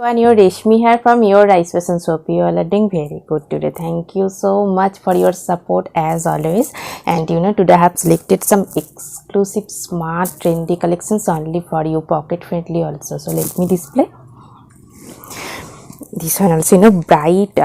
And your Reshmi here from your Rice Fashion Shop. You all are doing very good today. Thank you so much for your support as always. And today I have selected some exclusive smart trendy collections only for you, pocket friendly also. So let me display. This one also bright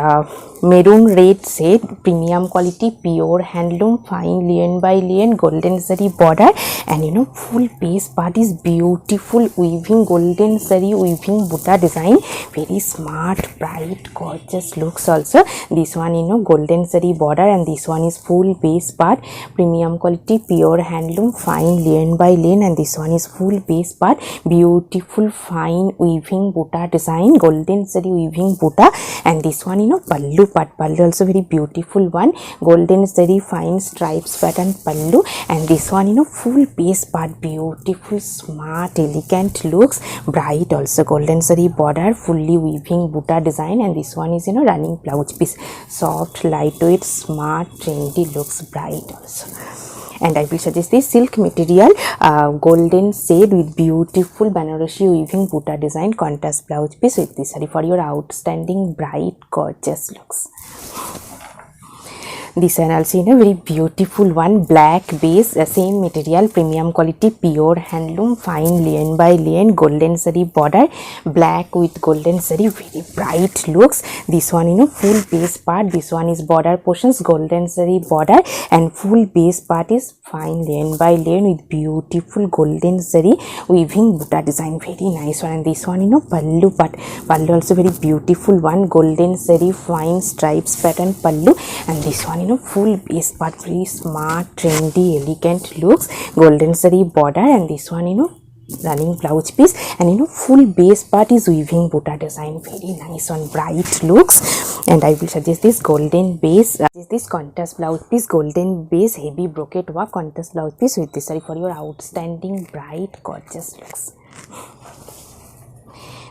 maroon red shade, premium quality, pure handloom, fine linen by linen, golden zari border, and full base part is beautiful weaving golden zari weaving buta design, very smart, bright, gorgeous looks also. This one golden zari border, and this one is full base part, premium quality, pure handloom, fine linen by linen, and this one is full base part, beautiful fine weaving buta design, golden zari weaving buta, and this one pallu part, pallu also very beautiful one, golden zari fine stripes pattern pallu, and this one full base part, beautiful smart elegant looks, bright also, golden zari border, fully weaving buta design, and this one is running blouse piece, soft lightweight smart trendy looks, bright also. And I will suggest this silk material, golden shade with beautiful Banarasi weaving buta design, contrast blouse piece with this saree for your outstanding bright gorgeous looks. This one also very beautiful one, black base, same material, premium quality, pure handloom, fine linen by linen, golden zari border, black with golden zari, very bright looks. This one full base part, this one is border portions, golden zari border, and full base part is fine linen by linen with beautiful golden zari weaving buta design, very nice one. And this one pallu part, pallu also very beautiful one, golden zari fine stripes pattern pallu, and this one full base part, very smart trendy elegant looks, golden zari border, and this one running blouse piece, and full base part is weaving buta design, very nice one, bright looks. And I will suggest this golden base, this contrast blouse piece, golden base heavy brocade work contrast blouse piece with this saree for your outstanding bright gorgeous looks.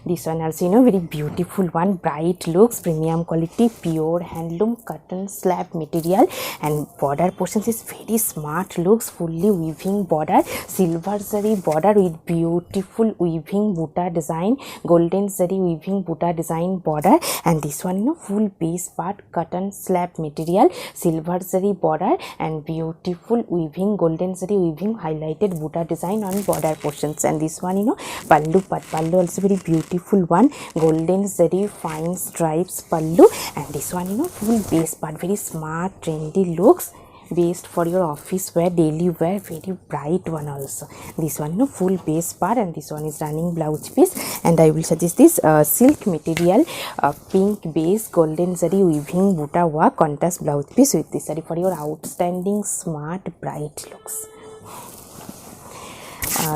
This one also very beautiful one, bright looks, premium quality, pure handloom cotton slab material, and border portions is very smart looks, fully weaving border, silver zari border with beautiful weaving buta design, golden zari weaving buta design border, and this one full base part cotton slab material, silver zari border, and beautiful weaving golden zari weaving highlighted buta design on border portions. And this one pallu part, pallu also very beautiful one, golden zari fine stripes pallu, and this one full base part, very smart trendy looks, based for your office wear, daily wear, very bright one also. This one full base part, and this one is running blouse piece. And I will suggest this silk material, pink base, golden zari weaving buta work contrast blouse piece with this saree for your outstanding smart bright looks.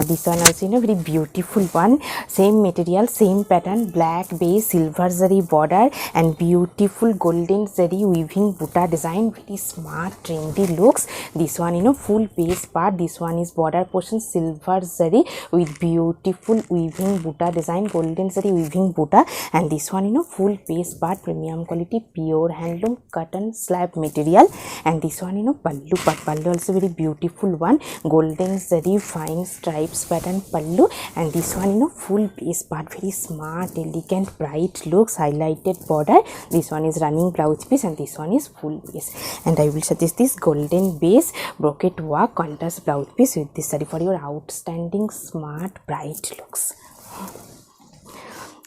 This one also very beautiful one, same material, same pattern, black base, silver zari border, and beautiful golden zari weaving buta design, very smart trendy looks. This one full base part, this one is border portion, silver zari with beautiful weaving buta design, golden zari weaving buta, and this one full base part, premium quality, pure handloom cotton slab material, and this one pallu part, pallu also very beautiful one, golden zari fine stripes pattern pallu, and this one full base part, very smart elegant bright looks, highlighted border. This one is running blouse piece, and this one is full base. And I will suggest this golden base brocade work contrast blouse piece with this saree for your outstanding smart bright looks.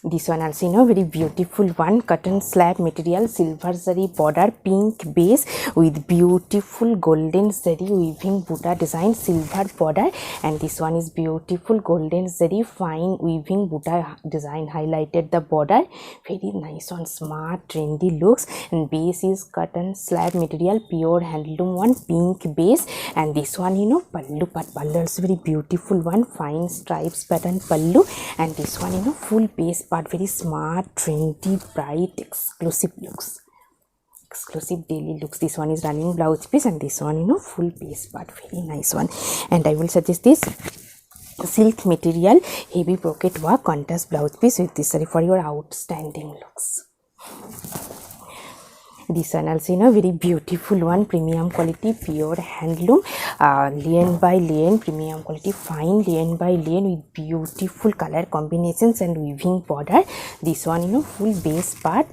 This one also very beautiful one, cotton slab material, silver zari border, pink base with beautiful golden zari weaving buta design, silver border, and this one is beautiful golden zari fine weaving buta design, highlighted the border, very nice one, smart trendy looks, and base is cotton slab material, pure handloom one, pink base, and this one pallu part, pallu also very beautiful one, fine stripes pattern pallu, and this one full base part, very smart trendy bright exclusive looks, exclusive daily looks. This one is running blouse piece, and this one full base part, very nice one. And I will suggest this silk material heavy brocade work contrast blouse piece with this saree for your outstanding looks. This one also, you know, very beautiful one, premium quality pure handloom, lien by lien, premium quality fine lien by lien with beautiful color combinations and weaving border. This one, you know, full base part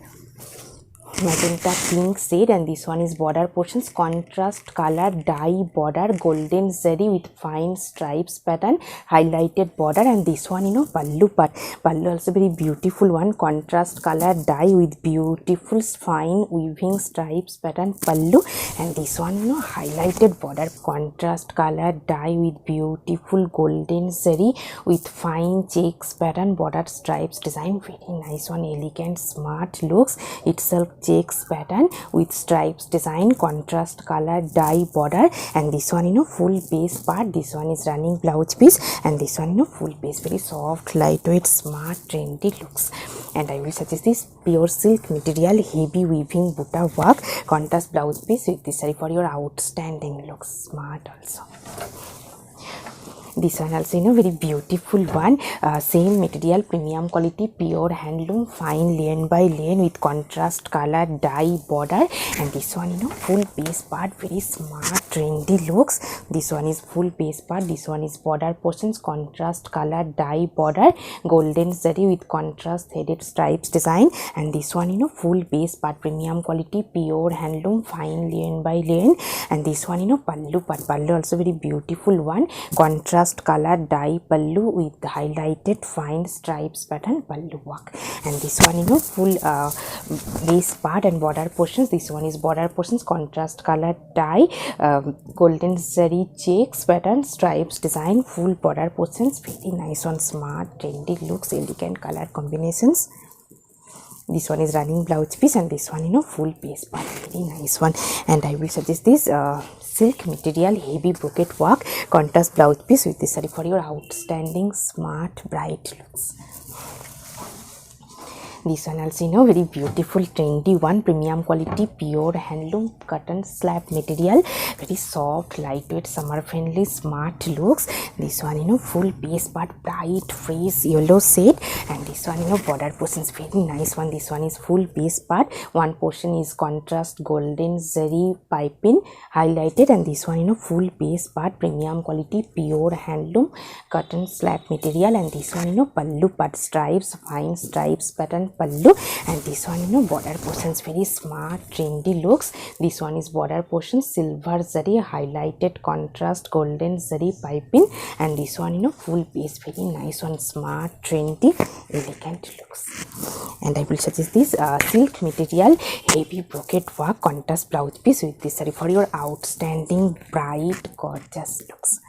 magenta pink shade, and this one is border portions, contrast color dye border, golden zari with fine stripes pattern, highlighted border. And this one, you know, pallu part, pallu also very beautiful one, contrast color dye with beautiful fine weaving stripes pattern pallu. And this one, you know, highlighted border, contrast color dye with beautiful golden zari with fine checks pattern border stripes design. Very nice one, elegant smart looks, itself checks pattern with stripes design, contrast color dye border. And this one, you know, full base part, this one is running blouse piece, and this one, you know, full base, very soft lightweight smart trendy looks. And I will suggest this pure silk material heavy weaving butta work contrast blouse piece with this saree for your outstanding looks, smart also. This one also, you know, very beautiful one, same material, premium quality pure handloom fine lien by lien with contrast color dye border. And this one, you know, full base part, very smart trendy looks. This one is full base part, this one is border portions, contrast color dye border, golden zari with contrast headed stripes design. And this one, you know, full base part, premium quality pure handloom fine lien by lien. And this one, you know, pallu part, pallu also very beautiful one, contrast color dye pallu with highlighted fine stripes pattern pallu work. And this one, you know, full base part and border portions, this one is border portions, contrast color dye, golden zari checks pattern stripes design, full border portions, very nice one, smart trendy looks, elegant color combinations. This one is running blouse piece, and this one, you know, full base part, very nice one. And I will suggest this silk material heavy brocade work contrast blouse piece with this saree for your outstanding smart bright looks. This one also, you know, very beautiful trendy one, premium quality pure handloom cotton slab material, very soft lightweight summer friendly smart looks. This one, you know, full base part bright fresh yellow shade, and this one, you know, border portions, very nice one. This one is full base part, one portion is contrast golden zari piping highlighted, and this one, you know, full base part, premium quality pure handloom cotton slab material. And this one, you know, pallu part, stripes fine stripes pattern pallu. And this one, you know, border portions, very smart trendy looks. This one is border portion, silver zari highlighted contrast golden zari piping. And this one, you know, full base, very nice one, smart trendy elegant looks. And I will suggest this silk material heavy brocade work contrast blouse piece with this saree for your outstanding bright gorgeous looks.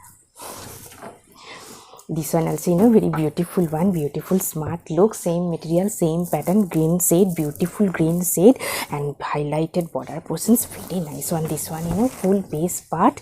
This one also, you know, very beautiful one, beautiful smart look, same material, same pattern, green shade, beautiful green shade, and highlighted border portions, very nice one. This one, you know, full base part,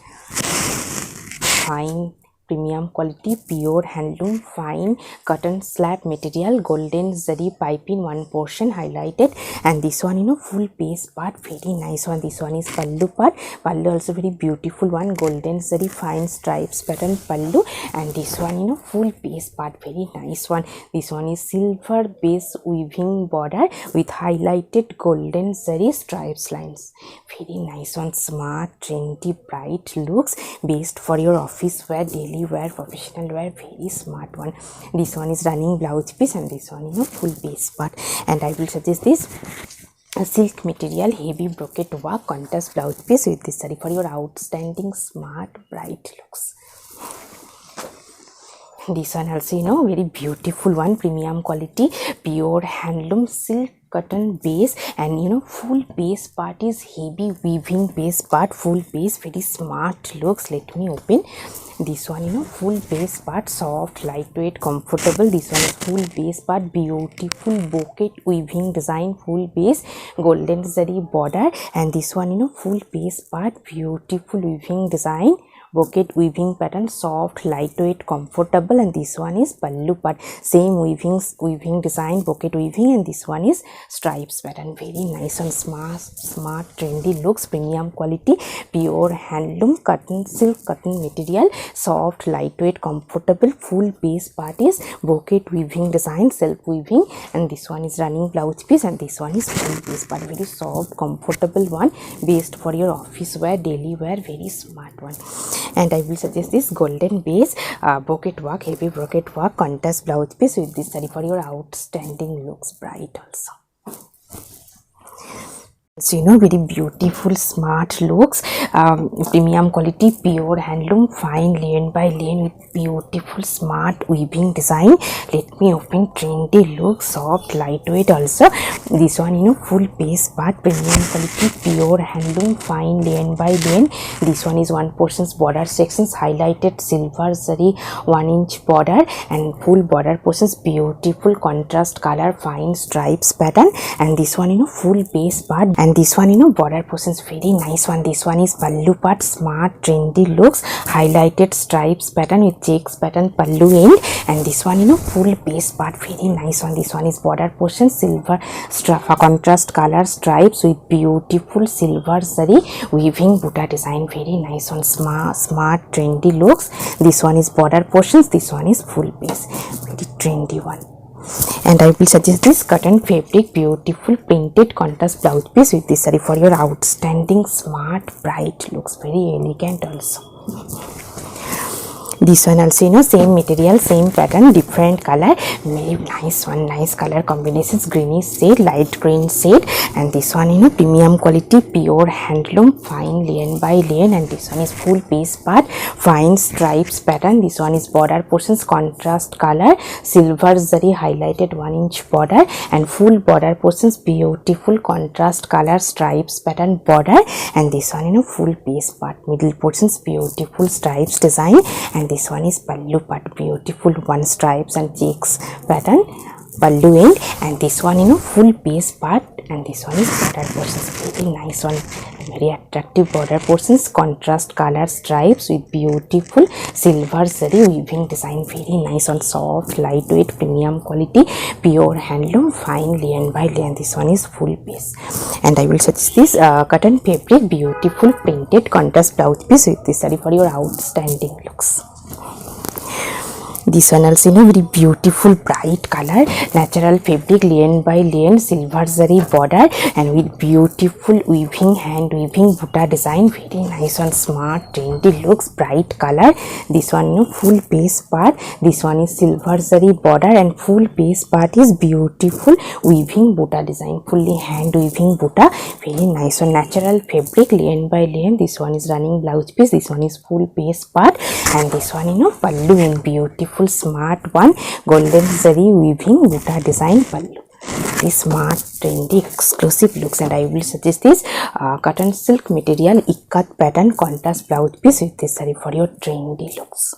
fine premium quality pure handloom fine cotton slab material, golden zari piping, one portion highlighted. And this one, you know, full base part, very nice one. This one is pallu part, pallu also very beautiful one, golden zari fine stripes pattern pallu. And this one, you know, full base part, very nice one. This one is silver base weaving border with highlighted golden zari stripes lines, very nice one, smart trendy bright looks, best for your office wear, daily wear, professional wear, very smart one. This one is running blouse piece, and this one, you know, full base part. And I will suggest this silk material heavy brocade work contrast blouse piece with this saree for your outstanding smart bright looks. This one also, you know, very beautiful one, premium quality pure handloom silk cotton base, and, you know, full base part is heavy weaving base part, full base, very smart looks. Let me open this one, you know, full base part, soft lightweight comfortable. This one is full base part, beautiful bouquet weaving design, full base, golden zari border. And this one, you know, full base part, beautiful weaving design bouquet weaving pattern, soft, lightweight, comfortable, and this one is pallu part, same weaving design, bouquet weaving, and this one is stripes pattern. Very nice and smart trendy looks, premium quality, pure handloom cotton, silk cotton material, soft, lightweight, comfortable, full base part is bouquet weaving design, self weaving, and this one is running blouse piece, and this one is full base part. Very soft, comfortable one, based for your office wear, daily wear, very smart one. And I will suggest this golden base bouquet work, heavy bouquet work, contrast blouse piece with this saree for your outstanding looks, bright also. So very beautiful smart looks, premium quality, pure handloom, fine lane by lane with beautiful smart weaving design. Let me open, trendy look, soft, lightweight also. This one full base part, premium quality, pure handloom, fine lane by lane. This one is 1 portions border sections, highlighted silver zari 1 inch border, and full border portions, beautiful contrast color, fine stripes pattern. And this one full base part, and this one border portions, very nice one. This one is pallu part, smart trendy looks, highlighted stripes pattern with checks pattern pallu end, and this one full base part, very nice one. This one is border portion, silver contrast color stripes with beautiful silver zari weaving buta design, very nice one. Smart trendy looks. This one is border portions, this one is full base, very trendy one. And I will suggest this cotton fabric, beautiful printed contrast blouse piece with this saree for your outstanding smart bright looks, very elegant also. This one also same material, same pattern, different color, very nice one. Nice color combinations, greenish shade, light green shade, and this one premium quality, pure handloom, fine lane by lane, and this one is full base part, fine stripes pattern. This one is border portions, contrast color, silver zari highlighted 1 inch border, and full border portions, beautiful contrast color stripes pattern border, and this one full base part, middle portions, beautiful stripes design, and this one is pallu part, beautiful one stripes and checks pattern pallu end, and this one full base part, and this one is border portions, very nice one, very attractive border portions, contrast color stripes with beautiful silver zari weaving design, very nice one. Soft, lightweight, premium quality, pure handloom, fine lane by lane. This one is full base, and I will suggest this cotton fabric, beautiful printed contrast blouse piece with this saree for your outstanding looks. This one also very beautiful bright color, natural fabric, lane by lane, silver zari border, and with beautiful weaving, hand weaving buta design, very nice one. Smart trendy looks, bright color. This one full base part, this one is silver zari border, and full base part is beautiful weaving buta design, fully hand weaving buta, very nice one. Natural fabric, lane by lane. This one is running blouse piece, this one is full base part, and this one pallu in beautiful smart one, golden zari weaving buta design pallu. This smart trendy exclusive looks, and I will suggest this cotton silk material ikat pattern contrast blouse piece with this saree for your trendy looks.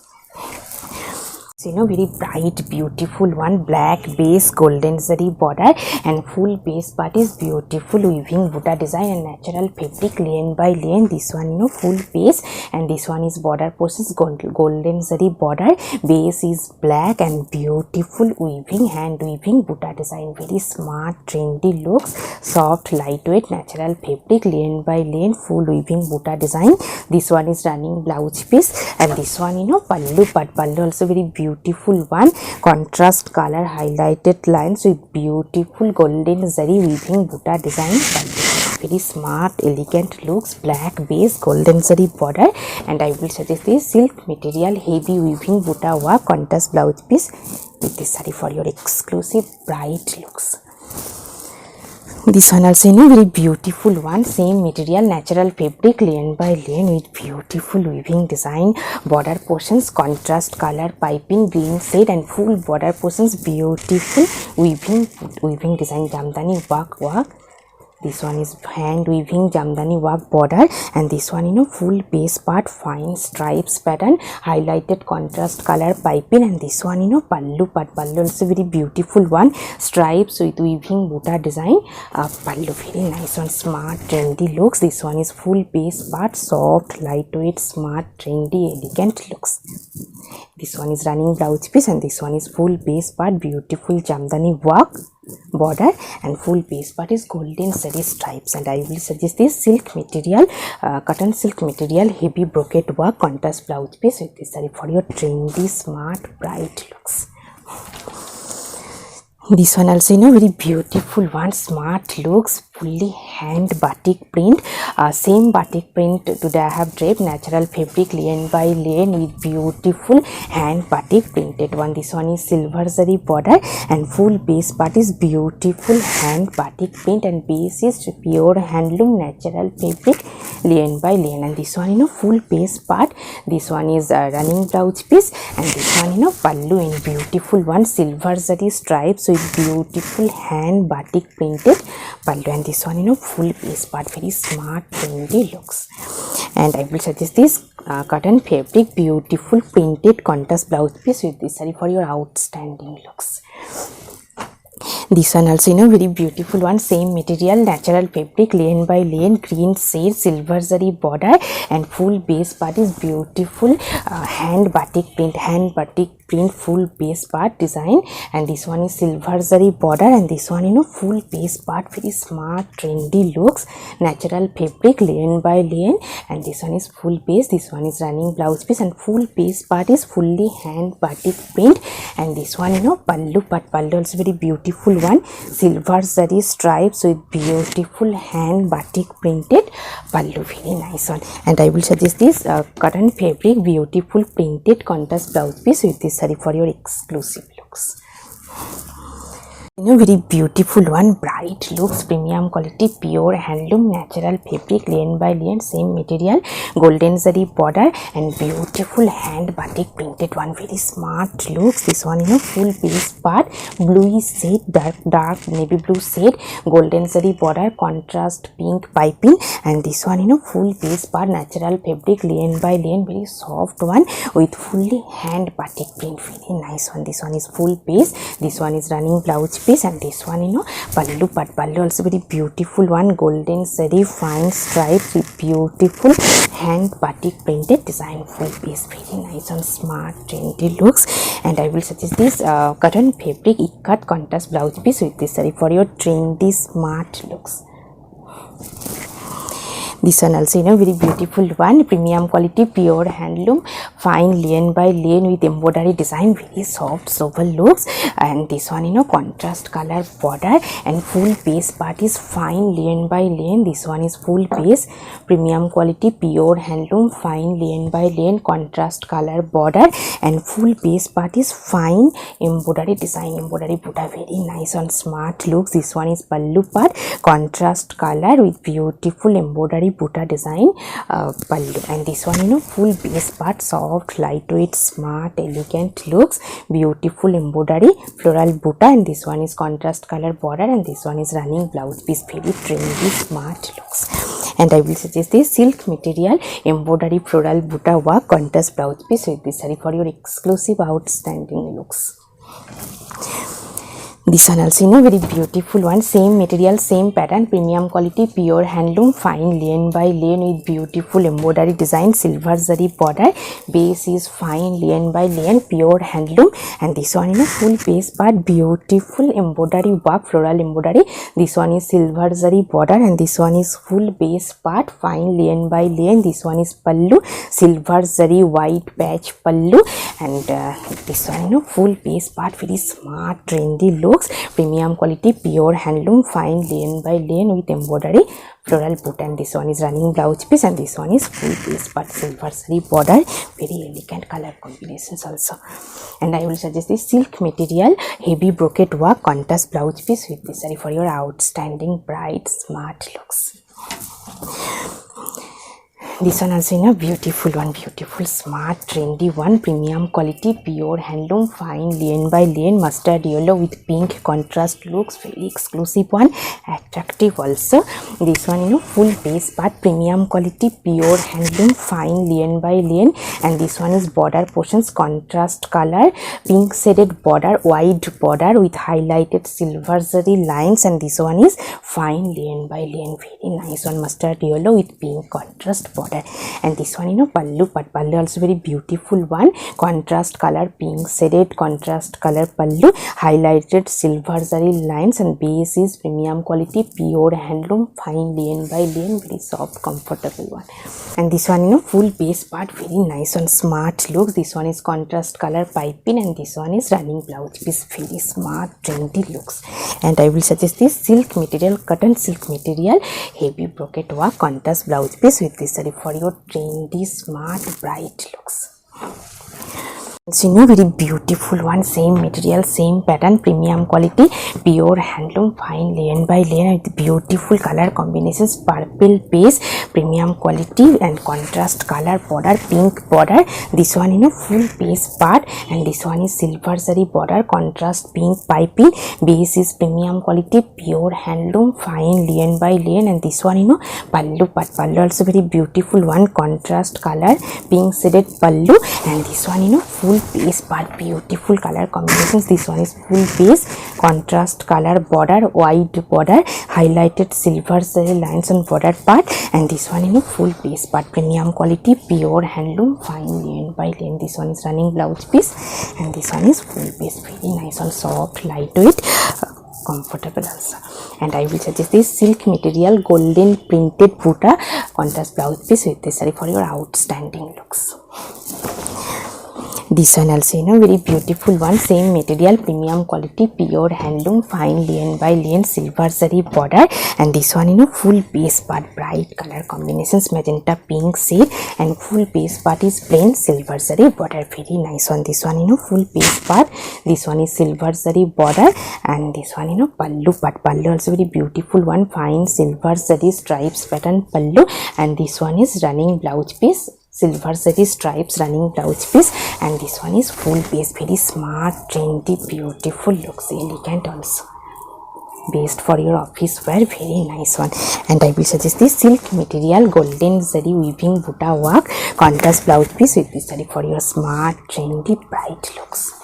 So very bright beautiful one, black base, golden zari border, and full base part is beautiful weaving buta design and natural fabric, lane by lane. This one full base, and this one is border portions, golden zari border, base is black, and beautiful weaving, hand weaving buta design, very smart trendy looks, soft lightweight natural fabric, lane by lane, full weaving buta design. This one is running blouse piece, and this one pallu part, pallu also very beautiful one, contrast color highlighted lines with beautiful golden zari weaving buta design pallu. Very smart elegant looks, black base, golden zari border, and I will suggest this silk material, heavy weaving buta work, contrast blouse piece with this saree for your exclusive bright looks. This one also very beautiful one, same material, natural fabric, lane by lane with beautiful weaving design, border portions, contrast color piping, green shade, and full border portions, beautiful weaving design, jamdani work, This one is hand weaving jamdani work border, and this one, you know, full base part fine stripes pattern, highlighted contrast color piping, and this one, you know, pallu part. Pallu also very beautiful one, stripes with weaving buta design. Pallu very nice one, smart trendy looks. This one is full base part, soft lightweight, smart trendy elegant looks. This one is running blouse piece, and this one is full base part, beautiful jamdani work border, and full base part is golden zari stripes. And I will suggest this silk material, cotton silk material, heavy brocade work, contrast blouse piece with this saree for your trendy, smart, bright looks. This one also, you know, very beautiful one, smart looks, fully hand batik print. Same batik print today I have draped, natural fabric, lane by lane with beautiful hand batik printed one. This one is silver zari border, and full base part is beautiful hand batik print, and base is pure handloom natural fabric, lane by lane. And this one, you know, full base part. This one is running blouse piece, and this one, you know, pallu in beautiful one, silver zari stripes with beautiful hand batik printed pallu. And this one, you know, full base part, very smart trendy looks. And I will suggest this cotton fabric, beautiful printed contrast blouse piece with this saree for your outstanding looks. This one also, you know, very beautiful one, same material, natural fabric, lane by lane, green shade, silver zari border, and full base part is beautiful hand batik print, full base part design. And this one is silver zari border, and this one, you know, full base part, very smart trendy looks, natural fabric, lane by lane. And this one is full base. This one is running blouse piece, and full base part is fully hand batik print. And this one, you know, pallu part, pallu also very beautiful one, silver zari stripes with beautiful hand batik printed pallu, very nice one. And I will suggest this cotton fabric, beautiful printed contrast blouse piece with this saree for your exclusive looks. You know, very beautiful one, bright looks, premium quality, pure handloom natural fabric, lane by lane, same material, golden zari border, and beautiful hand batik printed one, very smart looks. This one, you know, full base part, bluey shade, dark navy blue shade, golden zari border, contrast pink piping. And this one, you know, full base part, natural fabric, lane by lane, very soft one with fully hand batik print, very nice one. This one is full base. This one is running blouse piece, and this one, you know, pallu part, pallu also very beautiful one, golden zari fine stripes with beautiful hand batik printed design, full piece, very nice and smart trendy looks. And I will suggest this cotton fabric ikat contrast blouse piece with this saree for your trendy smart looks. This one also, you know, very beautiful one, premium quality, pure handloom, fine lane by lane with embroidery design, very soft sober looks. And this one, you know, contrast color border, and full base part is fine lane by lane. This one is full base, premium quality, pure handloom, fine lane by lane, contrast color border, and full base part is fine embroidery design, embroidery buta, very nice and smart looks. This one is pallu part, contrast color with beautiful embroidery buta design pallu. And this one, you know, full base part, soft lightweight, smart elegant looks, beautiful embroidery floral buta. And this one is contrast color border, and this one is running blouse piece, very trendy smart looks. And I will suggest this silk material, embroidery floral buta work, contrast blouse piece with this saree for your exclusive outstanding looks. This one also, you know, very beautiful one, same material, same pattern, premium quality, pure handloom, fine lane by lane with beautiful embroidery design, silver zari border, base is fine lane by lane, pure handloom. And this one, you know, full base part, beautiful embroidery work, floral embroidery. This one is silver zari border, and this one is full base part, fine lane by lane. This one is pallu, silver zari white patch pallu. And this one, you know, full base part, very smart trendy look, premium quality, pure handloom, fine lane by lane with embroidery floral buta. And this one is running blouse piece, and this one is full base part, silver zari border, very elegant color combinations also. And I will suggest this silk material, heavy brocade work, contrast blouse piece with this saree for your outstanding bright smart looks. This one also in a beautiful one, beautiful, smart, trendy one, premium quality, pure handloom, fine, lien by lien, mustard yellow with pink contrast looks, very exclusive one, attractive also. This one, you know, full base part, premium quality, pure handloom, fine, lien by lien, and this one is border portions, contrast color, pink shaded border, wide border with highlighted silver zari lines, and this one is fine, lien by lien, very nice one, mustard yellow with pink contrast border. And this one, you know, pallu, but pallu also very beautiful one, contrast color, pink shaded contrast color pallu, highlighted silver zari lines, and base is premium quality, pure handloom, fine, lien by lien, very soft, comfortable one. And this one, you know, full base part, very nice one, smart looks. This one is contrast color piping, and this one is running blouse piece, very smart, trendy looks. And I will suggest this silk material, cotton silk material, heavy brocade work, contrast blouse piece with this saree for your trendy, smart, bright looks. So, you know, very beautiful one, same material, same pattern, premium quality, pure handloom, fine, lien by lien with beautiful color combinations, purple base, premium quality and contrast color border, pink border. This one, you know, full base part, and this one is silver zari border, contrast pink piping, base is premium quality, pure handloom, fine, lien by lien, and this one, you know, pallu part, pallu also very beautiful one, contrast color, pink shaded pallu, and this one, you know, full base part, beautiful color combinations. This one is full base, contrast color border, wide border, highlighted silver zari lines on border part, and this one, you know, full base part, premium quality, pure handloom, fine, lien by lien. This one is running blouse piece, and this one is full base, very nice on, soft, lightweight, comfortable also. And I will suggest this silk material, golden printed buta contrast blouse piece with this saree for your outstanding looks. This one also, you know, very beautiful one, same material, premium quality, pure handloom, fine, lien by lien, silver zari border, and this one, you know, full base part, bright color combinations, magenta pink shade, and full base part is plain silver zari border, very nice one. This one, you know, full base part, this one is silver zari border, and this one, you know, pallu part, pallu also very beautiful one, fine silver zari stripes pattern pallu, and this one is running blouse piece, silver zari stripes running blouse piece, and this one is full base, very smart, trendy, beautiful looks, elegant also, based for your office wear, very nice one. And I will suggest this silk material, golden zari weaving buta work, contrast blouse piece with this saree for your smart, trendy, bright looks.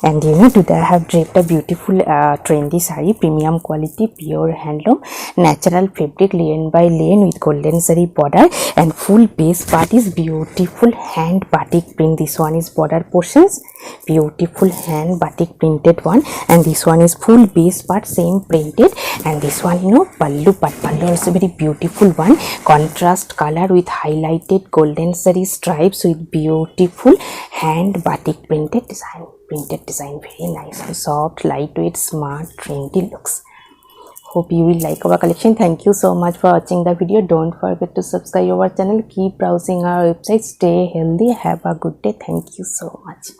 And you know, today I have draped a beautiful trendy saree, premium quality, pure handloom, natural fabric, lien by lien with golden zari border, and full base part is beautiful hand batik print. This one is border portions, beautiful hand batik printed one, and this one is full base part, same printed, and this one, you know, pallu part, pallu also very beautiful one, contrast color with highlighted golden zari stripes with beautiful hand batik printed design, very nice and soft, lightweight, smart, trendy looks. Hope you will like our collection. Thank you so much for watching the video. Don't forget to subscribe our channel. Keep browsing our website. Stay healthy. Have a good day. Thank you so much.